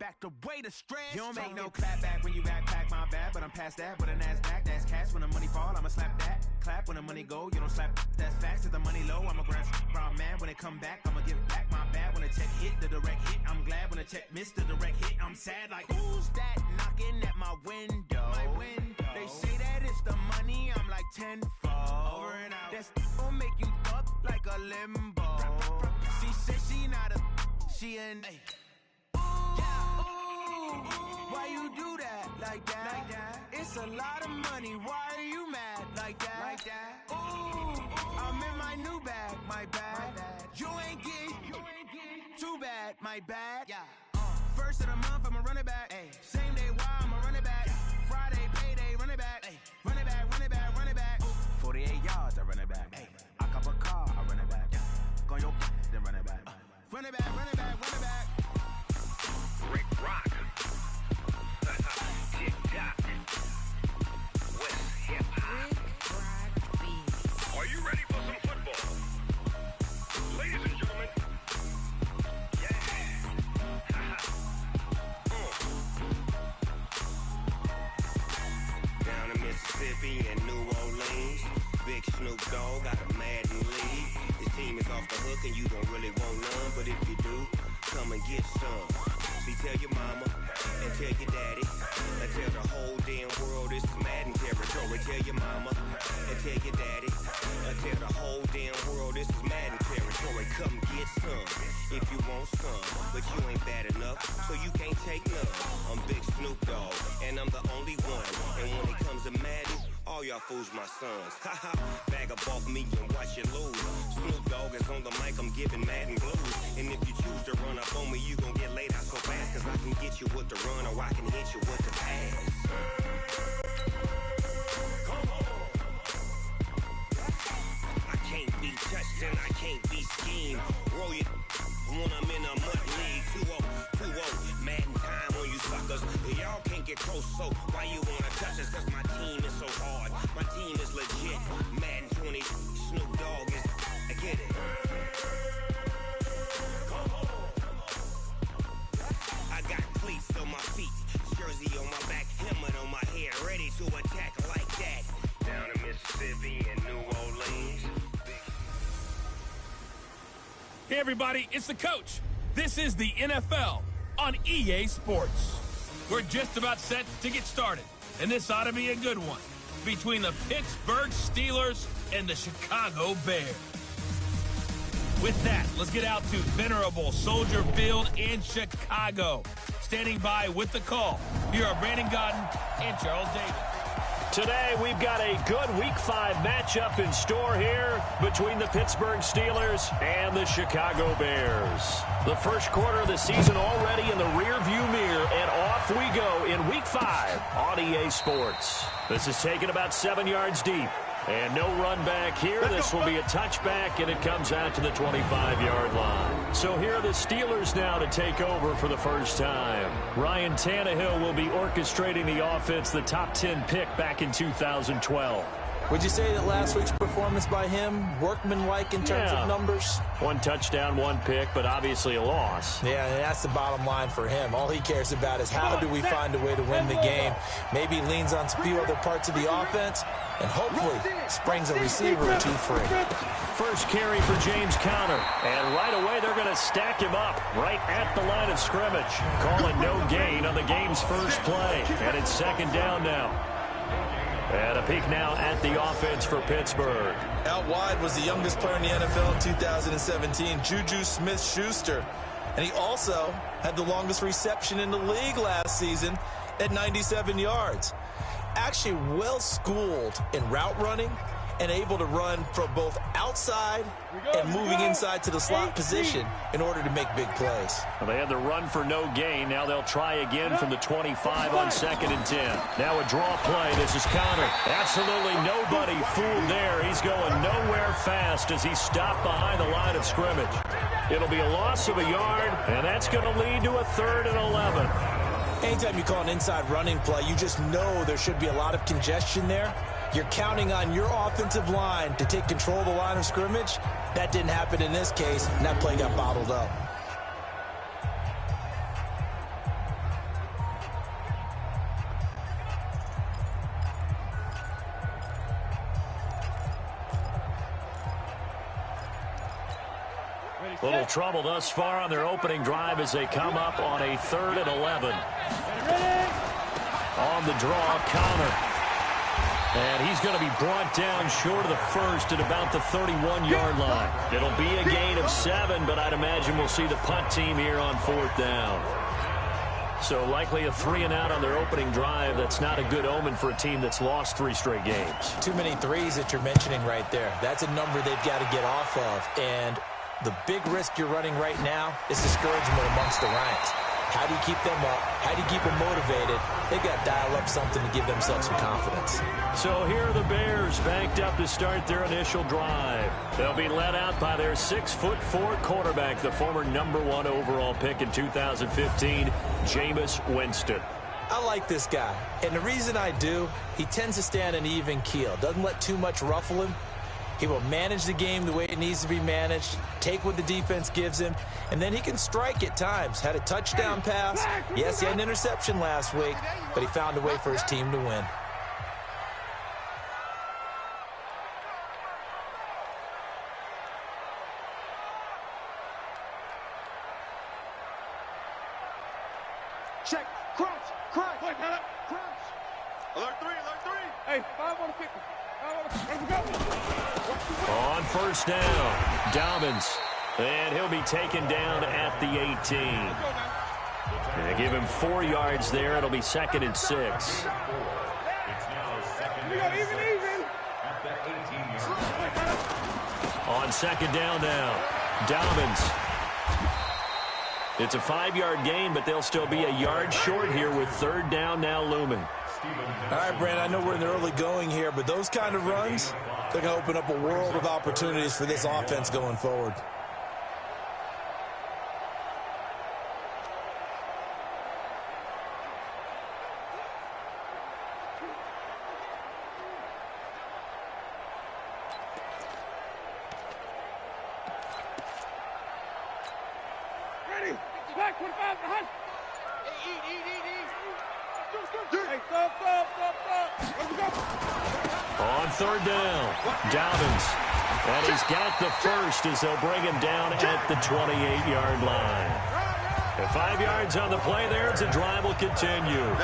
back the way to stress. You don't make no clap back when you backpack, my bad, but I'm past that. With a NASDAQ, that's cash. When the money fall, I'ma slap that. Clap when the money go, you don't slap. That's facts. If the money low, I'm a grand brown man. When it come back, I'ma give back my bad. When the check hit, the direct hit, I'm glad. When the check missed the direct hit, I'm sad. Like, who's that knocking at my window? They say that it's the money, I'm like tenfold. Over and out. That's gon' make you up like a limbo. She said she not a, she an. Why you do that like that? It's a lot of money. Why are you mad like that? Ooh, I'm in my new bag, my bad. You ain't getting too bad, my bad. First of the month, I'ma run it back. Same day, why I'ma run it back. Friday, payday, run it back. Run it back, run it back, run it back. 48 yards, I run it back. I cop a car, I run it back. Go on your then run it back. Run it back, run it back, run it back. Rick Rock. TikTok. West Hip Hop. Are you ready for some football? Ladies and gentlemen. Yeah. Down in Mississippi and New Orleans, Big Snoop Dogg got a Madden league. His team is off the hook and you don't really want none, but if you do, come and get some. See, tell your mama and tell your daddy and tell the whole damn world it's Madden territory. Tell your mama and tell your daddy and tell the whole damn world this is Madden territory. Come get some if you want some, but you ain't bad enough, so you can't take none. I'm Big Snoop Dogg and I'm the only one. And when it comes to Madden, all y'all fools my sons. Haha, bag up off me and watch you lose. Snoop Dogg is on the mic, I'm giving Madden blues. And if you choose to run up on me, you gon' get laid out so fast. Cause I can get you with the run or I can hit you with the pass. Come on. I can't be touched and I can't be schemed. Roll it when I'm in a mud league. 2-0, Madden time on you suckers. Y'all can't get close, so why you wanna touch us? Cause my team is so hard. My team is legit. Madden 20, Snoop Dogg is, I get it. I got cleats on my feet, jersey on my back, helmet on my head, ready to attack like that. Down in Mississippi and New Orleans. Hey everybody, it's the coach. This is the NFL on EA Sports. We're just about set to get started, and this ought to be a good one between the Pittsburgh Steelers and the Chicago Bears. With that, let's get out to venerable Soldier Field in Chicago. Standing by with the call, here are Brandon Godden and Charles Davis. Today, we've got a good Week 5 matchup in store here between the Pittsburgh Steelers and the Chicago Bears. The first quarter of the season already in the rearview mirror, and off we go in Week 5 on EA Sports. This is taken about 7 yards deep. And no run back here. This will be a touchback, and it comes out to the 25-yard line. So here are the Steelers now to take over for the first time. Ryan Tannehill will be orchestrating the offense, the top 10 pick back in 2012. Would you say that last week's performance by him, workmanlike in terms of numbers? 1 touchdown, 1 pick, but obviously a loss. Yeah, that's the bottom line for him. All he cares about is how do we find a way to win the game. Maybe leans on a few other parts of the offense, and hopefully springs a receiver or two free. First carry for James Conner, and right away they're going to stack him up right at the line of scrimmage. Calling no gain on the game's first play, and it's second down now. And a peek now at the offense for Pittsburgh. Out wide was the youngest player in the NFL in 2017, Juju Smith-Schuster. And he also had the longest reception in the league last season at 97 yards. Actually well-schooled in route running and able to run from both outside and moving inside to the slot position in order to make big plays. Well, they had the run for no gain. Now they'll try again from the 25 on 2nd and 10. Now a draw play. This is Conner. Absolutely nobody fooled there. He's going nowhere fast as he's stopped behind the line of scrimmage. It'll be a loss of a yard, and that's going to lead to a 3rd and 11. Anytime you call an inside running play, you just know there should be a lot of congestion there. You're counting on your offensive line to take control of the line of scrimmage. That didn't happen in this case, and that play got bottled up. Little trouble thus far on their opening drive as they come up on a 3rd and 11. On the draw, Connor. And he's going to be brought down short of the first at about the 31-yard line. It'll be a gain of 7, but I'd imagine we'll see the punt team here on 4th down. So likely a 3-and-out on their opening drive. That's not a good omen for a team that's lost 3 straight games. Too many threes that you're mentioning right there. That's a number they've got to get off of. And the big risk you're running right now is discouragement amongst the ranks. How do you keep them up? How do you keep them motivated? They've got to dial up something to give themselves some confidence. So here are the Bears banked up to start their initial drive. They'll be led out by their 6'4" quarterback, the former #1 overall pick in 2015, Jameis Winston. I like this guy, and the reason I do, he tends to stay on an even keel. Doesn't let too much ruffle him. He will manage the game the way it needs to be managed, take what the defense gives him, and then he can strike at times. Had a touchdown pass. Yes, he had an interception last week, but he found a way for his team to win. Check. Crunch. Crunch. Wait, hold up. Crunch. Alert 3. Alert 3. Hey, 5 on the 50. 5 on the 50. Let's go. On 1st down, Dobbins. And he'll be taken down at the 18. And give him 4 yards there. It'll be 2nd and 6. On 2nd down now, Dobbins. It's a 5-yard gain, but they'll still be a yard short here with 3rd down now looming. All right, Brandon, I know we're in the early going here, but those kind of runs, they're going to open up a world of opportunities for this offense going forward. On 3rd down, Dobbins. And he's got the first as they'll bring him down at the 28-yard line. And 5 yards on the play there as the drive will continue.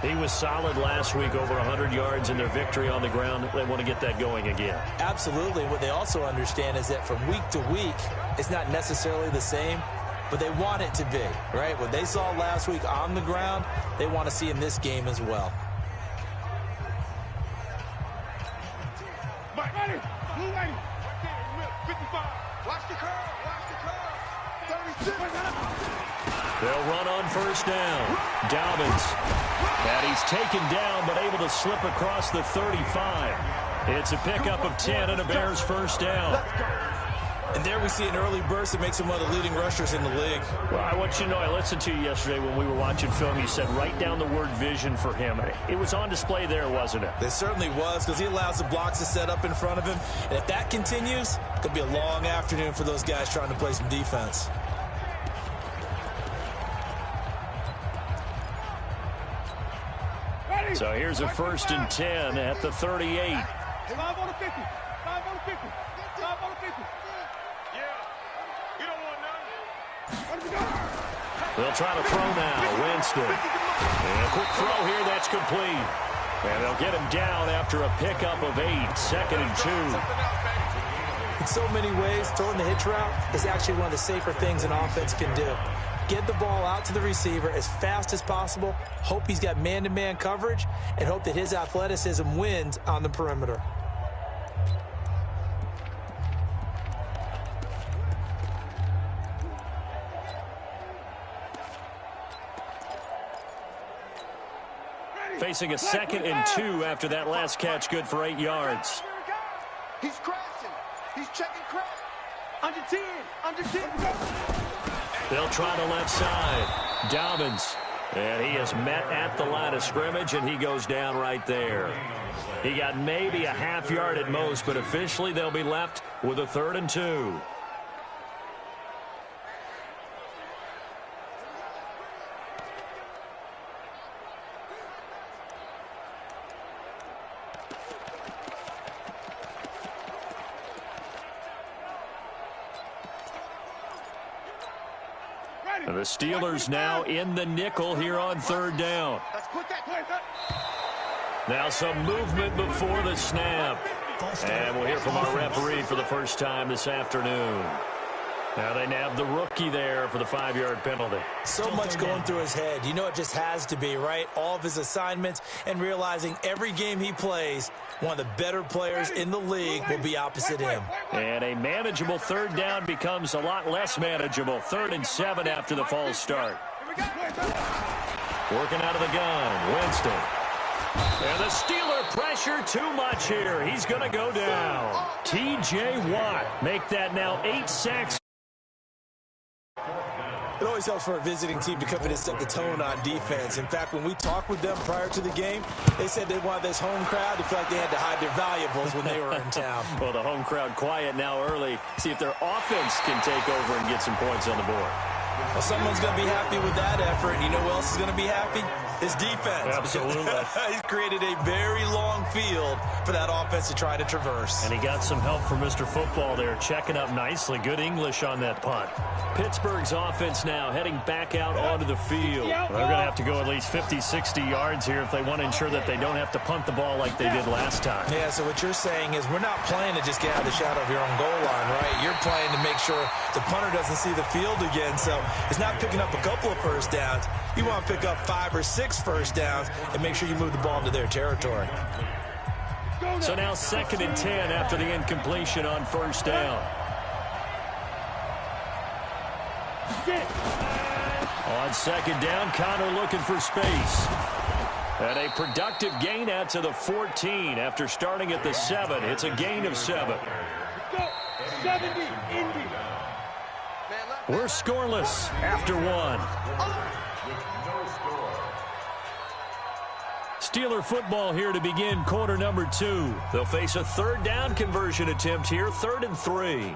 He was solid last week, over 100 yards in their victory on the ground. They want to get that going again. Absolutely. What they also understand is that from week to week, it's not necessarily the same, but they want it to be, right? What they saw last week on the ground, they want to see in this game as well. They'll run on 1st down. Dobbins. And he's taken down, but able to slip across the 35. It's a pickup of 10 and a Bears 1st down. And there we see an early burst that makes him one of the leading rushers in the league. Well, I want you to know, I listened to you yesterday when we were watching film. You said write down the word vision for him. It was on display there, wasn't it? It certainly was, because he allows the blocks to set up in front of him. And if that continues, it could be a long afternoon for those guys trying to play some defense. So here's a 1st and 10 at the 38. 5 on the 50. 5 on the 50. 5 on the 50. Yeah. You don't want none. They'll try to throw now. Winston. And a quick throw here. That's complete. And they'll get him down after a pickup of 8. 2nd and 2. In so many ways, throwing the hitch route is actually one of the safer things an offense can do. Get the ball out to the receiver as fast as possible, hope he's got man-to-man coverage, and hope that his athleticism wins on the perimeter. Facing a 2nd and 2 after that last catch, good for 8 yards. He's crashing. He's checking crash. Under 10. Under 10. They'll try the left side. Dobbins. And he is met at the line of scrimmage, and he goes down right there. He got maybe a half yard at most, but officially they'll be left with a 3rd and 2. The Steelers now in the nickel here on third down. Now some movement before the snap. And we'll hear from our referee for the first time this afternoon. Now they nab the rookie there for the 5-yard penalty. So much going through his head. You know it just has to be, right? All of his assignments and realizing every game he plays, one of the better players in the league will be opposite him. And a manageable third down becomes a lot less manageable. 3rd and 7 after the false start. Working out of the gun, Winston. And the Steeler pressure too much here. He's going to go down. T.J. Watt make that now 8 sacks. It always helps for a visiting team to come in and set the tone on defense. In fact, when we talked with them prior to the game, they said they wanted this home crowd to feel like they had to hide their valuables when they were in town. Well, the home crowd quiet now early. See if their offense can take over and get some points on the board. Well, someone's going to be happy with that effort. You know who else is going to be happy? His defense. Absolutely. He's created a very long field for that offense to try to traverse. And he got some help from Mr. Football there, checking up nicely. Good English on that punt. Pittsburgh's offense now heading back out onto the field. They're going to have to go at least 50, 60 yards here if they want to ensure that they don't have to punt the ball like they did last time. Yeah, so what you're saying is we're not playing to just get out of the shadow of your own goal line, right? You're playing to make sure the punter doesn't see the field again. So it's not picking up a couple of first downs. You want to pick up 5 or 6 first downs and make sure you move the ball into their territory. So now 2nd and 10 after the incompletion on first down. On 2nd down, Connor looking for space. And a productive gain out to the 14 after starting at the 7. It's a gain of 7. We're scoreless after 1. Steeler football here to begin quarter number 2. They'll face a 3rd down conversion attempt here, 3rd and 3.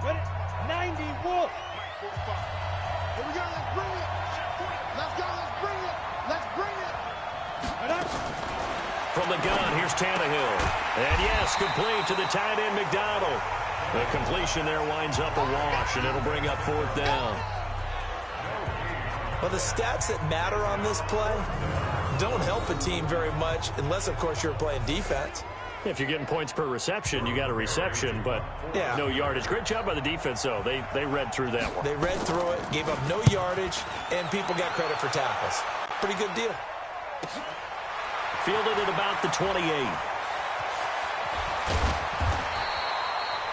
Ready? 90 Wolf. Here we go. Let's bring it. Let's go. Let's bring it. Let's bring it. From the gun, here's Tannehill. And yes, complete to the tight end McDonald. The completion there winds up a wash, and it'll bring up 4th down. Well, the stats that matter on this play don't help a team very much unless, of course, you're playing defense. If you're getting points per reception, you got a reception, but no yardage. Great job by the defense, though. They read through that one. They read through it, gave up no yardage, and people got credit for tackles. Pretty good deal. Fielded at about the 28.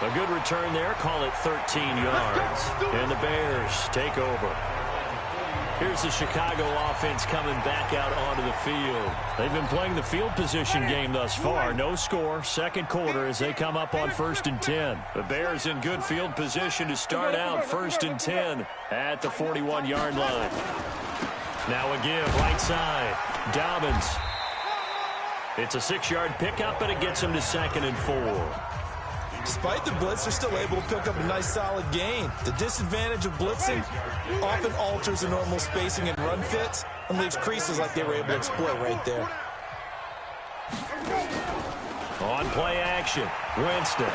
A good return there. Call it 13 yards. And the Bears take over. Here's the Chicago offense coming back out onto the field. They've been playing the field position game thus far. No score, 2nd quarter as they come up on 1st and 10. The Bears in good field position to start out 1st and 10 at the 41-yard line. Now a give, right side. Dobbins. It's a 6-yard pickup, and it gets him to 2nd and 4. Despite the blitz, they're still able to pick up a nice solid gain. The disadvantage of blitzing often alters the normal spacing and run fits and leaves creases like they were able to exploit right there. On play action, Winston.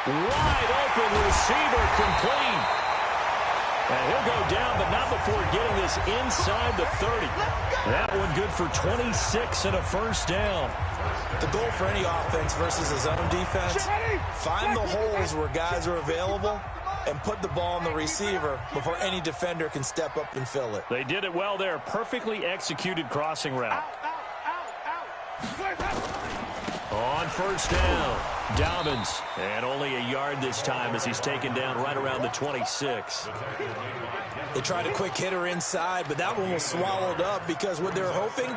Wide open receiver complete. And he'll go down, but not before getting this inside the 30. That one good for 26 and a 1st down. The goal for any offense versus a zone defense, find the holes where guys are available and put the ball on the receiver before any defender can step up and fill it. They did it well there. Perfectly executed crossing route. On 1st down, Dobbins. And only a yard this time as he's taken down right around the 26. They tried a quick hitter inside, but that one was swallowed up because what they're hoping,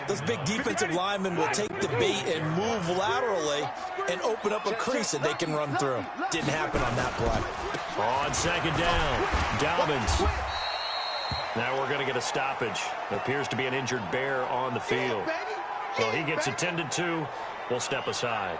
those big defensive linemen will take the bait and move laterally and open up a crease that they can run through. Didn't happen on that play. On 2nd down, Dobbins. Now we're going to get a stoppage. Appears to be an injured Bear on the field. Well, he gets attended to. We'll step aside.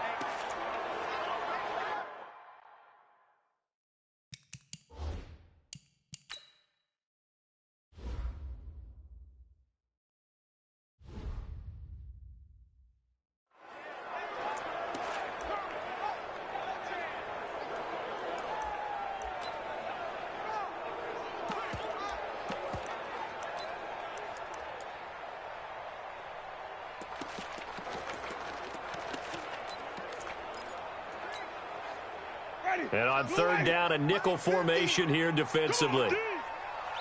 And on third down, a nickel formation here defensively.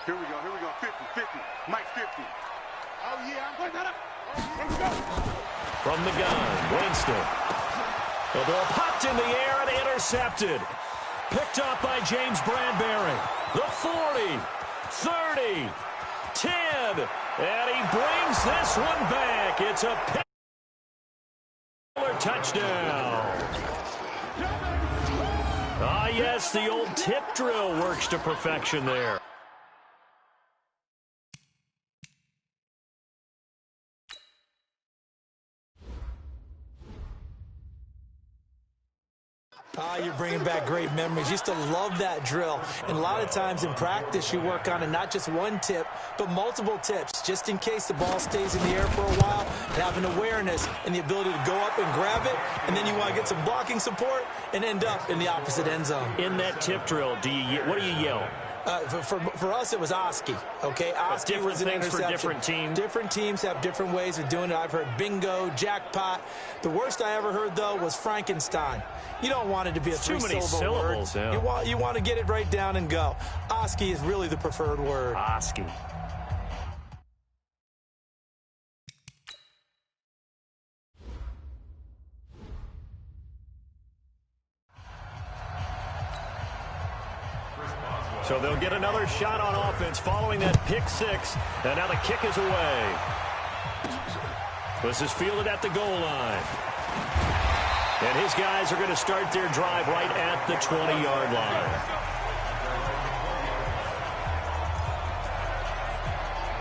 Here we go, 50, Mike 50. Oh, yeah, I'm putting that up. From the gun, Winston. The ball popped in the air and intercepted. Picked up by James Bradbury. The 40, 30, 10, and he brings this one back. It's a touchdown. Ah, yes, the old tip drill works to perfection there. You're bringing back great memories. Used to love that drill. And a lot of times in practice, you work on it, not just one tip, but multiple tips, just in case the ball stays in the air for a while, and having awareness and the ability to go up and grab it, and then you want to get some blocking support and end up in the opposite end zone. In that tip drill, what do you yell? For us, it was Oski. Okay, Oski was an interception. For different teams. Different teams have different ways of doing it. I've heard bingo, jackpot. The worst I ever heard, though, was Frankenstein. You don't want it to be a three-syllable word. Yeah. You want to get it right down and go. Oski is really the preferred word. Oski. So they'll get another shot on offense following that pick six. And now the kick is away. This is fielded at the goal line. And his guys are going to start their drive right at the 20-yard line.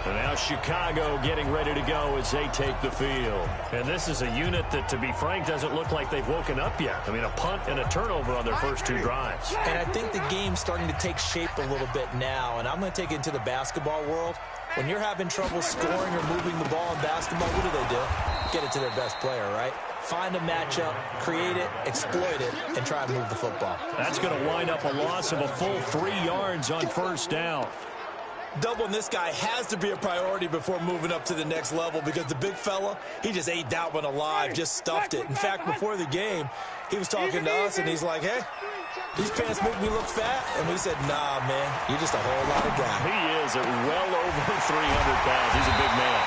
And now Chicago getting ready to go as they take the field. And this is a unit that, to be frank, doesn't look like they've woken up yet. I mean, a punt and a turnover on their first two drives. And I think the game's starting to take shape a little bit now. And I'm going to take it into the basketball world. When you're having trouble scoring or moving the ball in basketball, what do? Get it to their best player, right? Find a matchup, create it, exploit it, and try to move the football. That's going to wind up a loss of a full 3 yards on first down. Doubling this guy has to be a priority before moving up to the next level, because the big fella, he just ate that one alive, just stuffed it. In fact, before the game, he was talking to us, and he's like, hey, these pants make me look fat. And we said, nah, man, you're just a whole lot of guy. He is at well over 300 pounds. He's a big man.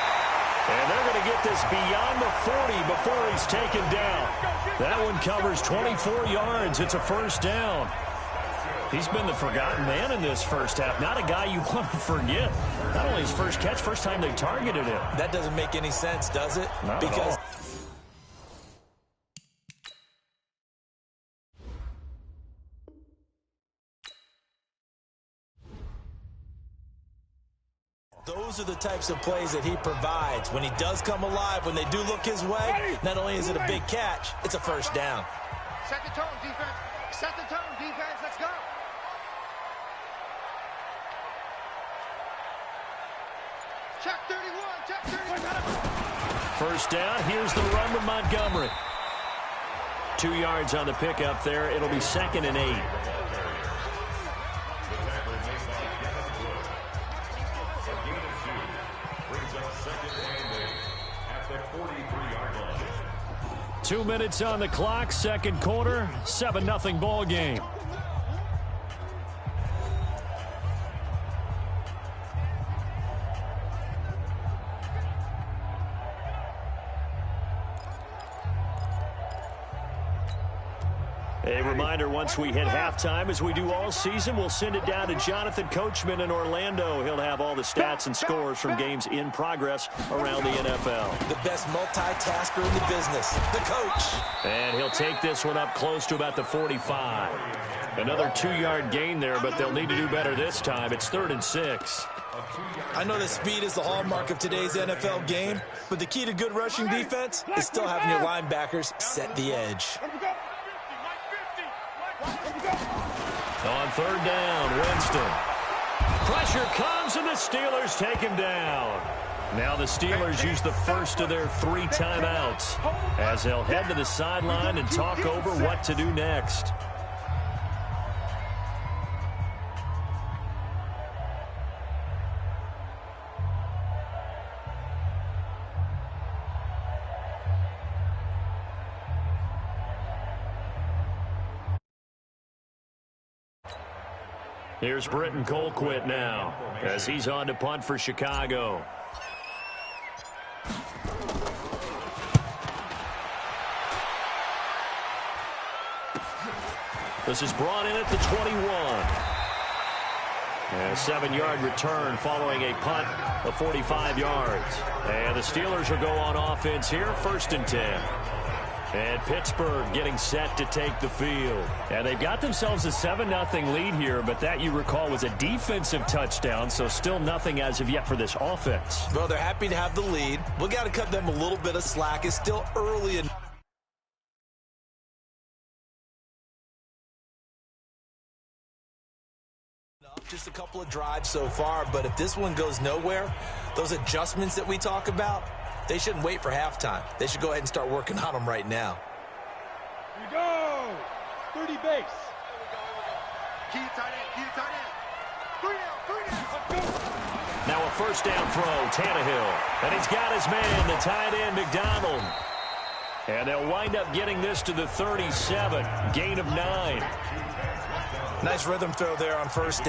And they're going to get this beyond the 40 before he's taken down. That one covers 24 yards. It's a first down. He's been the forgotten man in this first half. Not a guy you want to forget. Not only his first catch, first time they targeted him. That doesn't make any sense, does it? Not at all. Those are the types of plays that he provides. When he does come alive, when they do look his way, not only is it a big catch, it's a first down. Set the tone, defense. Set the tone, defense. Let's go. Check 31. Check 31. First down. Here's the run with Montgomery. 2 yards on the pickup there. It'll be 2nd and 8. Two minutes on the clock, second quarter, 7-0 ball game. A reminder, once we hit halftime, as we do all season, we'll send it down to Jonathan Coachman in Orlando. He'll have all the stats and scores from games in progress around the NFL. The best multitasker in the business, the coach. And he'll take this one up close to about the 45. Another 2-yard gain there, but they'll need to do better this time. It's 3rd and 6. I know that speed is the hallmark of today's NFL game, but the key to good rushing defense is still having your linebackers set the edge. On third down, Winston. Pressure comes, and the Steelers take him down. Now the Steelers use the first of their 3 timeouts as they'll head to the sideline and talk over what to do next. Here's Britton Colquitt now as he's on to punt for Chicago. This is brought in at the 21. And a 7-yard return following a punt of 45 yards. And the Steelers will go on offense here, 1st and 10. And Pittsburgh getting set to take the field. And they've got themselves a 7-0 lead here, but that, you recall, was a defensive touchdown, so still nothing as of yet for this offense. Well, they're happy to have the lead. We've got to cut them a little bit of slack. It's still early in. Just a couple of drives so far, but if this one goes nowhere, those adjustments that we talk about, they shouldn't wait for halftime. They should go ahead and start working on them right now. Here we go. 30 base. Key tight end. 3 down. Now a 1st down throw, Tannehill. And he's got his man, the tight end, McDonald. And they'll wind up getting this to the 37. Gain of 9. Nice rhythm throw there on 1st down.